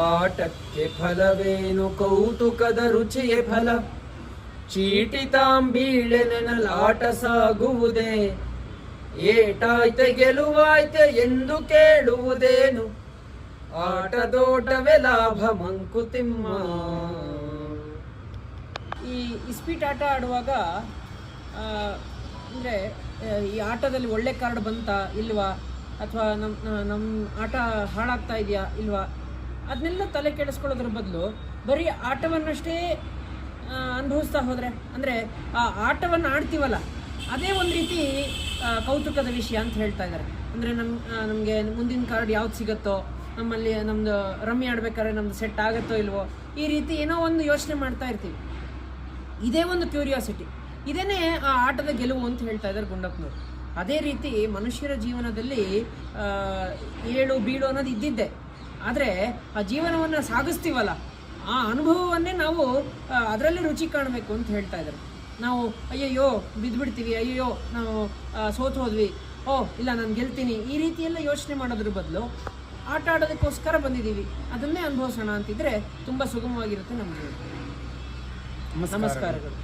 ಆಟಕ್ಕೆ ಫಲವೇನು ಕೌತುಕದ ರುಚಿಯೇ ಫಲ. ಚೀಟಿತಾಂಬೀಳೆ ನೆನಲಾಟ ಸಾಗುವುದೇ, ಏಟಾಯ್ತೆ ಗೆಲುವಾಯ್ತೆ ಎಂದು ಕೇಳುವುದೇನು, ಆಟದೋಟವೇ ಲಾಭ ಮಂಕುತಿಮ್ಮ. ಈ ಇಸ್ಪೀಟ್ ಆಟ ಆಡುವಾಗ ಅಂದರೆ ಈ ಆಟದಲ್ಲಿ ಒಳ್ಳೆ ಕಾರ್ಡ್ ಬಂತಾ ಇಲ್ವಾ, ಅಥವಾ ನಮ್ಮ ಆಟ ಹಾಳಾಗ್ತಾ ಇದೆಯಾ ಇಲ್ವಾ, ಅದನ್ನೆಲ್ಲ ತಲೆ ಕೆಡಿಸ್ಕೊಳ್ಳೋದ್ರ ಬದಲು ಬರೀ ಆಟವನ್ನಷ್ಟೇ ಅನುಭವಿಸ್ತಾ ಹೋದರೆ, ಅಂದರೆ ಆ ಆಟವನ್ನು ಆಡ್ತೀವಲ್ಲ ಅದೇ ಒಂದು ರೀತಿ ಕೌತುಕದ ವಿಷಯ ಅಂತ ಹೇಳ್ತಾ ಇದ್ದಾರೆ. ಅಂದರೆ ನಮಗೆ ಮುಂದಿನ ಕಾರ್ಡ್ ಯಾವ್ದು ಸಿಗುತ್ತೋ, ನಮ್ಮಲ್ಲಿ ನಮ್ಮದು ರಮ್ಮಿ ಆಡ್ಬೇಕಾದ್ರೆ ನಮ್ಮದು ಸೆಟ್ ಆಗುತ್ತೋ ಇಲ್ವೋ, ಈ ರೀತಿ ಏನೋ ಒಂದು ಯೋಚನೆ ಮಾಡ್ತಾ ಇರ್ತೀವಿ. ಇದೇ ಒಂದು ಕ್ಯೂರಿಯಾಸಿಟಿ, ಇದೇನೇ ಆ ಆಟದ ಗೆಲುವು ಅಂತ ಹೇಳ್ತಾ ಇದ್ದಾರೆ ಗುಂಡಪ್ಪನವರು. ಅದೇ ರೀತಿ ಮನುಷ್ಯರ ಜೀವನದಲ್ಲಿ ಏಳು ಬೀಳು ಅನ್ನೋದು ಇದ್ದಿದ್ದೆ, ಆದರೆ ಆ ಜೀವನವನ್ನು ಸಾಗಿಸ್ತೀವಲ್ಲ ಆ ಅನುಭವವನ್ನೇ ನಾವು ಅದರಲ್ಲಿ ರುಚಿ ಕಾಣಬೇಕು ಅಂತ ಹೇಳ್ತಾ ಇದ್ದಾರೆ. ನಾವು ಅಯ್ಯಯ್ಯೋ ಬಿದ್ದುಬಿಡ್ತೀವಿ, ಅಯ್ಯಯ್ಯೋ ನಾವು ಸೋತು ಹೋದ್ವಿ, ಇಲ್ಲ ನಾನು ಗೆಲ್ತೀನಿ, ಈ ರೀತಿ ಎಲ್ಲ ಯೋಚನೆ ಮಾಡೋದ್ರ ಬದಲು ಆಟ ಆಡೋದಕ್ಕೋಸ್ಕರ ಬಂದಿದ್ದೀವಿ, ಅದನ್ನೇ ಅನುಭವಿಸೋಣ ಅಂತಿದ್ರೆ ತುಂಬ ಸುಗಮವಾಗಿರುತ್ತೆ ನಮ್ಮ ಜೀವನ. ನಮಸ್ಕಾರಗಳು.